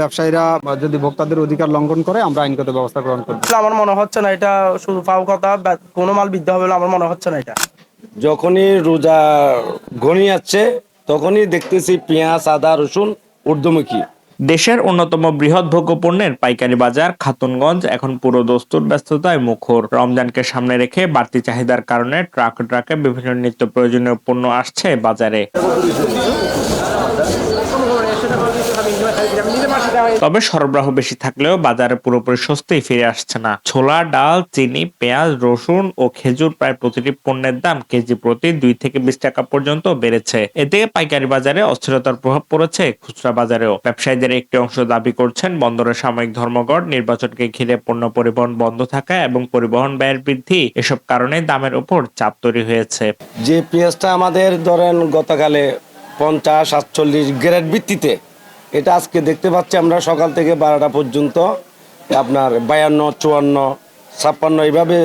ব্যবসায়ীরা যদি ভোক্তাদের অধিকার লঙ্ঘন করে আমরা আইনগত ব্যবস্থা গ্রহণ করব। আমার মনে হচ্ছে না এটা শুধু ফাও কথা, কোনো মাল বৃদ্ধি হবে বলে আমার মনে হচ্ছে না এটা। যখনই রোজা ঘনিয়ে যাচ্ছে তখনই দেখতেছি পেঁয়াজ, আদা, রসুন ঊর্ধ্বমুখী। দেশের অন্যতম বৃহৎ ভোগ্যপণ্যের পাইকারি বাজার খাতুনগঞ্জ এখন পুরো দস্তুর ব্যস্ততায় মুখর। রমজানকে সামনে রেখে বাড়তি চাহিদার কারণে ট্রাকে বিভিন্ন নিত্য প্রয়োজনীয় পণ্য আসছে বাজারে। তবে সরবরাহ বেশি থাকলেও বাজারে পুরোপুরি স্বস্তি ফিরে আসছে না। ছোলা, ডাল, চিনি, পেঁয়াজ, রসুন ও খেজুর প্রায় প্রতিটি পণ্যের দাম কেজি প্রতি 2 থেকে 20 টাকা পর্যন্ত বেড়েছে। এতে পাইকারি বাজারে অস্থিরতার প্রভাব পড়েছে খুচরা বাজারেও। ব্যবসায়ীদের একটি অংশ দাবি করছেন বন্দরের সাময়িক ধর্মঘট, নির্বাচনকে ঘিরে পণ্য পরিবহন বন্ধ থাকা এবং পরিবহন ব্যয়ের বৃদ্ধি এসব কারণে দামের উপর চাপ তৈরি হয়েছে। যে পেঁয়াজটা আমাদের ধরেন গতকালে 50-48 গ্রেড ভিত্তিতে, এটা আজকে দেখতে পাচ্ছি আমরা সকাল থেকে 12টা পর্যন্ত আপনার 52, 54, 56 এইভাবে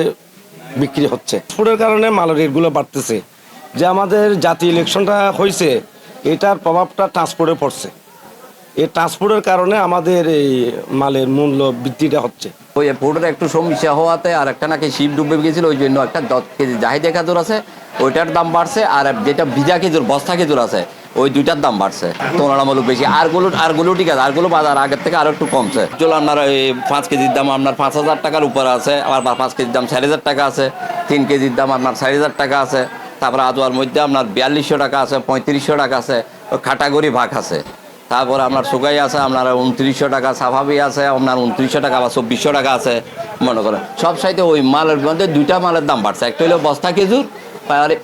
বিক্রি হচ্ছে। ফুডের কারণে মালের রেটগুলো বাড়তেছে। যে আমাদের জাতীয় ইলেকশনটা হয়েছে এটার প্রভাবটা ট্রান্সপোর্টে পড়ছে। এই ট্রান্সপোর্টের কারণে আমাদের এই মালের মূল্য বৃদ্ধিটা হচ্ছে। ওই পোর্টের একটু সমস্যা হওয়াতে আর একটা নাকি শিপ ডুবে গেছিল, ওই জন্য একটা 10 কেজি জাহিদা খেজুর আছে ওইটার দাম বাড়ছে, আর যেটা ভিজা খেজুর বস্তা খেজুর আছে ওই দুইটার দাম বাড়ছে তুলনামূলক বেশি। আরগুলো ঠিক আছে, আরগুলো বাজার আগের থেকে আরো একটু কমছে। চলো আপনার এই 5 কেজির দাম আপনার 5,000 টাকার উপরে আছে, আবার 5 কেজির দাম 4,000 টাকা আছে, 3 কেজির দাম আপনার 4,000 টাকা আছে, তারপরে আদোয়ার মধ্যে আপনার 4200 টাকা আছে, 3500 টাকা আছে, খাটাগড়ি ভাগ আছে। তারপরে আপনার সুগাই আছে আপনার 2900 টাকা, সাফাবি আছে আপনার 2900 টাকা বা 2400 টাকা আছে। মনে করেন সব সাইতে ওই মালের মধ্যে দুইটা মালের দাম বাড়ছে। একটা হলো বস্তা খেজুর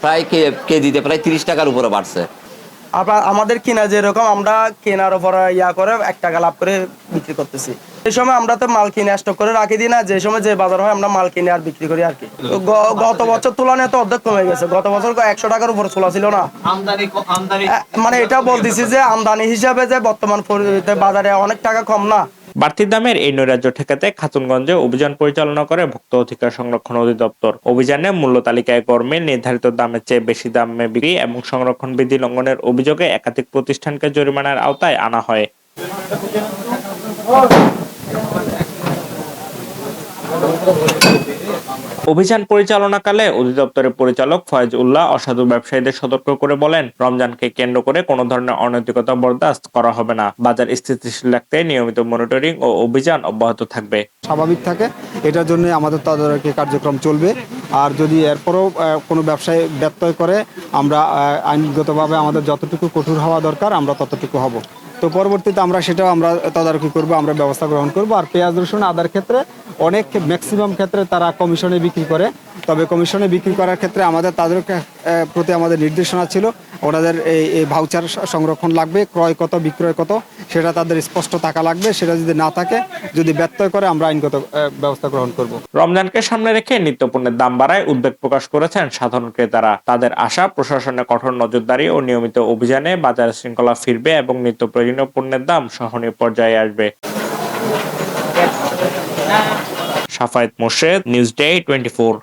প্রায় কেজিতে প্রায় 30 টাকার উপরে বাড়ছে। আবার আমাদের কিনা যেরকম আমরা কেনার উপর করে 1 টাকা লাভ করে বিক্রি করতেছি। এই সময় আমরা তো মাল কিনে স্টক করে রাখি দিই না, যে সময় যে বাজার হয় আমরা মাল কিনে আর বিক্রি করি আর কি। গত বছর তুলনায় তো অর্ধেক কমে গেছে। গত বছর 100 টাকার উপরে ছোলা ছিল না মানে এটা বলতেছি যে আমদানি হিসাবে যে বর্তমান বাজারে অনেক টাকা কম না। বাড়তি দামের এই নৈরাজ্য ঠেকাতে খাতুনগঞ্জে অভিযান পরিচালনা করে ভোক্তা অধিকার সংরক্ষণ অধিদপ্তর। অভিযানে মূল্য তালিকায় গরমিল, নির্ধারিত দামের চেয়ে বেশি দামে বিক্রি এবং সংরক্ষণ বিধি লঙ্ঘনের অভিযোগে একাধিক প্রতিষ্ঠানকে জরিমানার আওতায় আনা হয়। অভিযান পরিচালনাকালে অধিদপ্তরের পরিচালক ফয়েজ উল্লাহ অসাধু ব্যবসায়ীদের সতর্ক করে বলেন, রমজানকে কেন্দ্র করে কোনো ধরনের অনৈতিকতা বরদাস্ত করা হবে না। বাজার স্থিতিশীল রাখতে নিয়মিত মনিটরিং ও অভিযান অব্যাহত থাকবে। স্বাভাবিক থাকে, এটার জন্য আমাদের তদারকি কার্যক্রম চলবে। আর যদি এরপরও কোনো ব্যবসায়ী ব্যত্যয় করে আমরা আইনগতভাবে আমাদের যতটুকু কঠোর হওয়া দরকার আমরা ততটুকু হব। তো পরবর্তীতে আমরা সেটাও আমরা তদারকি করব, আমরা ব্যবস্থা গ্রহণ করব। আর পেঁয়াজ, রসুন, আদার ক্ষেত্রে অনেক ম্যাক্সিমাম ক্ষেত্রে তারা কমিশনে বিক্রি করে। তবে কমিশনে বিক্রি করার ক্ষেত্রে আমাদের তাদের প্রতি আমাদের নির্দেশনা ছিল ওনাদের এই ভাউচার সংরক্ষণ লাগবে, ক্রয় কত বিক্রয় কত সেটা তাদের স্পষ্ট থাকা লাগবে। সেটা যদি না থাকে, যদি ব্যত্যয় করে আমরা আইনগত ব্যবস্থা গ্রহণ করব। রমজানকে সামনে রেখে নিত্যপণ্যের দাম বাড়ায় উদ্বেগ প্রকাশ করেছেন সাধারণ ক্রেতারা। তাদের আশা প্রশাসনের কঠোর নজরদারি ও নিয়মিত অভিযানে বাজার শৃঙ্খলা ফিরবে এবং নিত্য প্রয়োজনীয় পণ্যের দাম সহনীয় পর্যায়ে আসবে। Safayet Morshed, news day 24।